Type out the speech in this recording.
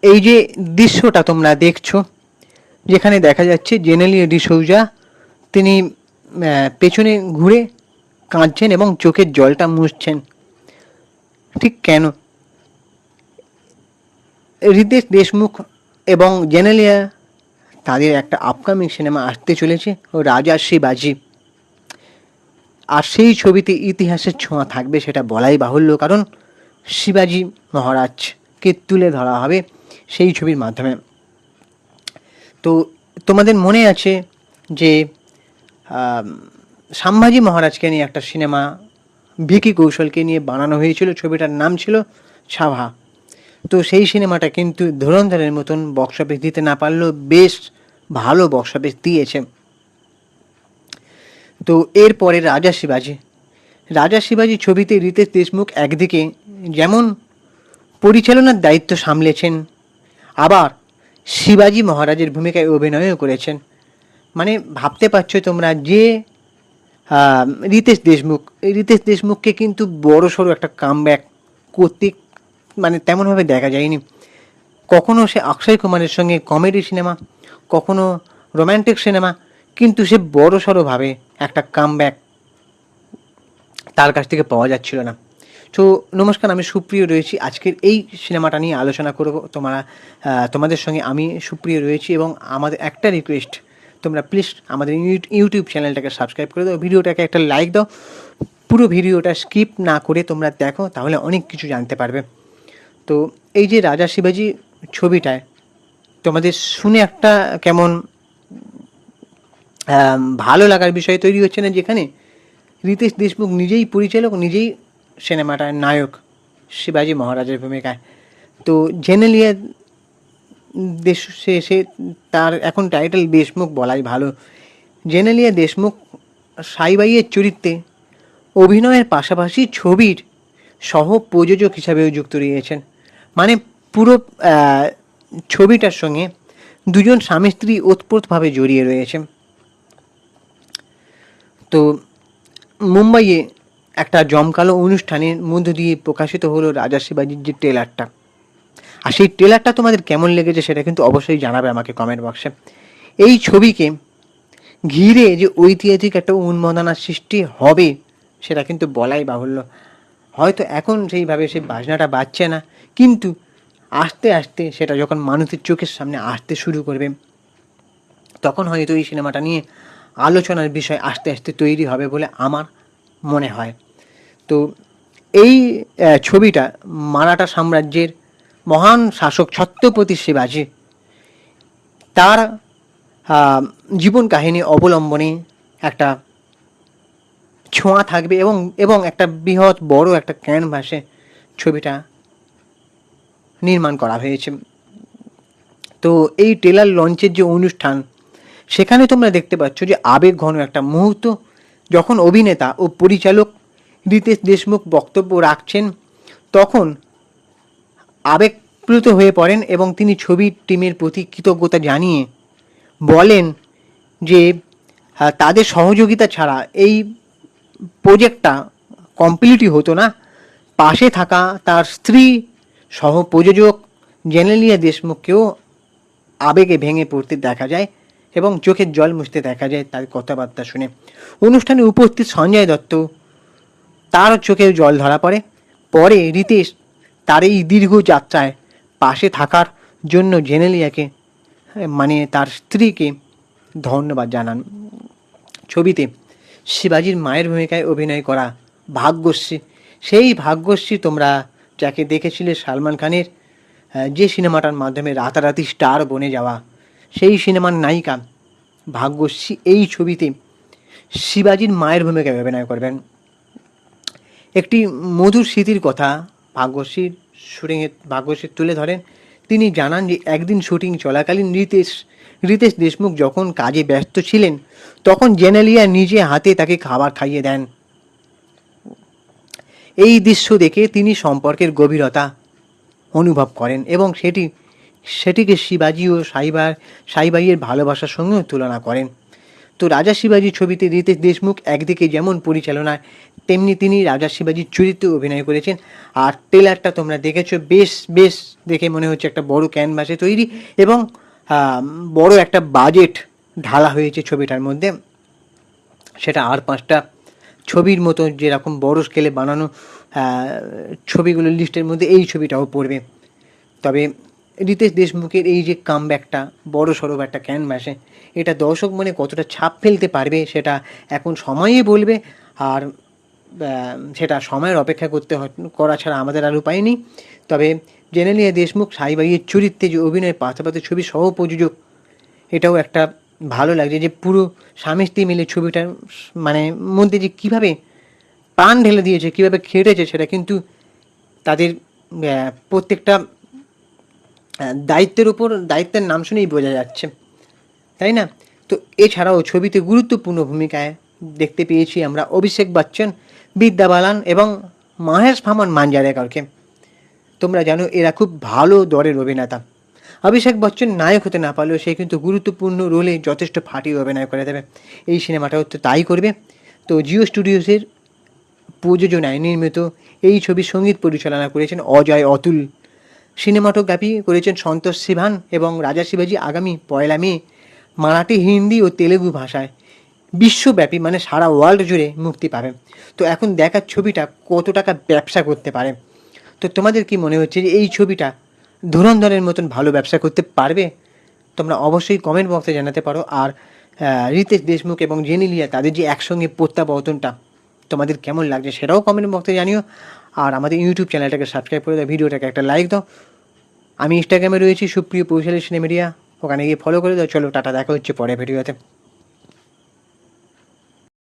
এই যে দৃশ্যটা তোমরা দেখছো, যেখানে দেখা যাচ্ছে জেনেলিয়া ডিসৌজা তিনি পেছনে ঘুরে কাঁদছেন এবং চোখের জলটা মুছছেন। ঠিক কেন? রিতেশ দেশমুখ এবং জেনেলিয়া তাদের একটা আপকামিং সিনেমা আসতে চলেছে, ও রাজা শিবাজি। আর সেই ছবিতে ইতিহাসের ছোঁয়া থাকবে সেটা বলাই বাহুল্য, কারণ শিবাজি মহারাজকে তুলে ধরা হবে সেই ছবির মাধ্যমে। তো তোমাদের মনে আছে যে সম্ভাজি মহারাজকে নিয়ে একটা সিনেমা ভিকি কৌশলকে নিয়ে বানানো হয়েছিল, ছবিটার নাম ছিল ছাভা। তো সেই সিনেমাটা কিন্তু ধুরন্ধরের মতন বক্স অফিস দিতে না পারলেও বেশ ভালো বক্স অফিস দিয়েছে। তো এরপরে রাজা শিবাজি ছবিতে রিতেশ দেশমুখ একদিকে যেমন পরিচালনার দায়িত্ব সামলেছেন, আবার শিবাজি মহারাজের ভূমিকায় অভিনয়ও করেছেন। মানে ভাবতে পারছো তোমরা যে রিতেশ দেশমুখকে কিন্তু বড় সড়ো একটা কামব্যাক করতে মানে তেমনভাবে দেখা যায়নি। কখনো সে অক্ষয় কুমারের সঙ্গে কমেডি সিনেমা, কখনো রোম্যান্টিক সিনেমা, কিন্তু সে বড় সড়োভাবে একটা কামব্যাক তার কাছ থেকে পাওয়া যাচ্ছিল না। তো নমস্কার, আমি সুপ্রিয় রয়েছি, আজকের এই সিনেমাটা নিয়ে আলোচনা করব। তোমাদের সঙ্গে আমি সুপ্রিয় রয়েছি, এবং আমাদের একটা রিকোয়েস্ট, তোমরা প্লিজ আমাদের ইউটিউব চ্যানেলটাকে সাবস্ক্রাইব করে দাও, ভিডিওটাকে একটা লাইক দাও, পুরো ভিডিওটা স্কিপ না করে তোমরা দেখো, তাহলে অনেক কিছু জানতে পারবে। তো এই যে রাজা শিবাজি ছবিটায় তোমাদের শুনে একটা কেমন ভালো লাগার বিষয় তৈরি হচ্ছে না, যেখানে রিতেশ দেশমুখ নিজেই পরিচালক, নিজেই সিনেমাটার নায়ক শিবাজি মহারাজের ভূমিকায়। তো জেনেলিয়া সে তার এখন টাইটেল দেশমুখ বলাই ভালো। জেনেলিয়া দেশমুখ সাইবাইয়ের চরিত্রে অভিনয়ের পাশাপাশি ছবির সহ প্রযোজক হিসাবেও যুক্ত রয়েছেন। মানে পুরো ছবিটার সঙ্গে দুজন স্বামী স্ত্রী ওতপ্রোতভাবে জড়িয়ে রয়েছে। তো মুম্বাইয়ে একটা জমকালো অনুষ্ঠানের মধ্য দিয়ে প্রকাশিত হলো রাজা শিবাজির যে ট্রেলারটা। আর সেই ট্রেলারটা তোমাদের কেমন লেগেছে সেটা কিন্তু অবশ্যই জানাবে আমাকে কমেন্ট বক্সে। এই ছবিকে ঘিরে যে ঐতিহাসিক একটা উন্মাদনার সৃষ্টি হবে সেটা কিন্তু বলাই বাহুল্য। হয়তো এখন সেইভাবে সেই বাজনাটা বাজছে না, কিন্তু আস্তে আস্তে সেটা যখন মানুষের চোখের সামনে আসতে শুরু করবে, তখন হয়তো এই সিনেমাটা নিয়ে আলোচনার বিষয় আস্তে আস্তে তৈরি হবে বলে আমার মনে হয়। তো এই ছবিটা মারাঠা সাম্রাজ্যের মহান শাসক ছত্রপতি শিবাজি তার জীবন কাহিনী অবলম্বনে একটা ছোঁয়া থাকবে, এবং একটা বৃহৎ বড় একটা ক্যানভাসে ছবিটা নির্মাণ করা হয়েছে। তো এই ট্রেলার লঞ্চের যে অনুষ্ঠান, সেখানে তোমরা দেখতে পাচ্ছ যে আবেগ ঘন একটা মুহূর্ত, যখন অভিনেতা ও পরিচালক রিতেশ দেশমুখ বক্তব্য রাখছেন, তখন আবেগপ্লুত হয়ে পড়েন এবং তিনি ছবির টিমের প্রতি কৃতজ্ঞতা জানিয়ে বলেন যে তাদের সহযোগিতা ছাড়া এই প্রজেক্টটা কমপ্লিটই হতো না। পাশে থাকা তার স্ত্রী সহ প্রযোজক জেনেলিয়া দেশমুখকেও আবেগে ভেঙে পড়তে দেখা যায় এবং চোখের জল মুছতে দেখা যায় তার কথাবার্তা শুনে। অনুষ্ঠানে উপস্থিত সঞ্জয় দত্ত, তার চোখেও জল ধরা পড়ে। পরে রিতেশ তার এই দীর্ঘ যাত্রায় পাশে থাকার জন্য জেনেলিয়াকে, মানে তার স্ত্রীকে ধন্যবাদ জানান। ছবিতে শিবাজির মায়ের ভূমিকায় অভিনয় করা ভাগ্যশ্রী, সেই ভাগ্যশ্রী তোমরা যাকে দেখেছিলে সালমান খানের যে সিনেমাটার মাধ্যমে রাতারাতি স্টার বনে যাওয়া, সেই সিনেমার নায়িকা ভাগ্যশ্রী এই ছবিতে শিবাজির মায়ের ভূমিকায় অভিনয় করবেন। একটি মধুর স্মৃতির কথা ভাগ্যশ্রী তুলে ধরেন। তিনি জানান যে একদিন শুটিং চলাকালীন রিতেশ দেশমুখ যখন কাজে ব্যস্ত ছিলেন, তখন জেনেলিয়া নিজে হাতে তাকে খাবার খাইয়ে দেন। এই দৃশ্য দেখে তিনি সম্পর্কের গভীরতা অনুভব করেন এবং সেটিকে শিবাজি ও সাইবাইয়ের ভালোবাসার সঙ্গেও তুলনা করেন। তো রাজা শিবাজি ছবিতে রিতেশ দেশমুখ একদিকে যেমন পরিচালনায় তেমনি তিনি রাজা শিবাজির চরিত্রে অভিনয় করেছেন। আর ট্রেলারটা তোমরা দেখেছো, বেশ বেশ দেখে মনে হচ্ছে একটা বড় ক্যানভাসে তৈরি এবং বড় একটা বাজেট ঢালা হয়েছে ছবিটার মধ্যে। সেটা আর 5টা ছবির মতো যেরকম বড় স্কেলে বানানো ছবিগুলোর লিস্টের মধ্যে এই ছবিটাও পড়বে। তবে রিতেশ দেশমুখের এই যে কামব্যাকটা বড় সড়ো একটা ক্যানভাসে, এটা দর্শক মনে কতটা ছাপ ফেলতে পারবে সেটা এখন সময়ই বলবে। আর সেটা সময়ের অপেক্ষা করা ছাড়া আমাদের আর উপায় নেই। তবে জেনেলিয়া দেশমুখ সাইবাইয়ের চরিত্রে যে অভিনয় পাশাপাশি ছবির সহ প্রযোজক, এটাও একটা ভালো লাগছে যে পুরো স্বামী স্ত্রী মিলে ছবিটার মানে মধ্যে যে কীভাবে প্রাণ ঢেলে দিয়েছে, কীভাবে খেটেছে, সেটা কিন্তু তাদের প্রত্যেকটা দায়িত্বের নাম শুনেই বোঝা যাচ্ছে, তাই না? তো এছাড়াও ছবিতে গুরুত্বপূর্ণ ভূমিকায় দেখতে পেয়েছি আমরা অভিষেক বচ্চন, বিদ্যা বালান এবং মহেশ ভামন মাঞ্জারেকরকে। তোমরা জানো এরা খুব ভালো দরের অভিনেতা। অভিষেক বচ্চন নায়ক হতে না পারলেও সে কিন্তু গুরুত্বপূর্ণ রোলে যথেষ্ট ফাটিয়ে অভিনয় করে দেবে। এই সিনেমাটাও তো তাই করবে। তো জিও স্টুডিওসের প্রযোজনায় নির্মিত এই ছবির সঙ্গীত পরিচালনা করেছেন অজয় অতুল, সিনেমাটোগ্রাফি করেছেন সন্তোষ সিভান এবং রাজা শিবাজি আগামী 1 মে মারাঠি, হিন্দি ও তেলেগু ভাষায় বিশ্বব্যাপী মানে সারা ওয়ার্ল্ড জুড়ে মুক্তি পাবে। তো এখন দেখার ছবিটা কত টাকা ব্যবসা করতে পারে। তো তোমাদের কি মনে হচ্ছে যে এই ছবিটা ধুরন্ধরের মতন ভালো ব্যবসা করতে পারবে? তোমরা অবশ্যই কমেন্ট বক্সে জানাতে পারো। আর রিতেশ দেশমুখ এবং জেনেলিয়া তাদের যে একসঙ্গে প্রত্যাবর্তনটা তোমাদের কেমন লাগছে সেটাও কমেন্ট বক্সে জানিও। আর আমাদের ইউটিউব চ্যানেলটাকে সাবস্ক্রাইব করে দাও, ভিডিওটাকে একটা লাইক দাও। আমি ইনস্টাগ্রামে রয়েছি সুপ্রিয় পৌশালী সিনেমিডিয়া, ওখানে গিয়ে ফলো করে দাও। চলো টাটা, দেখা হচ্ছে পরে ভিডিওতে।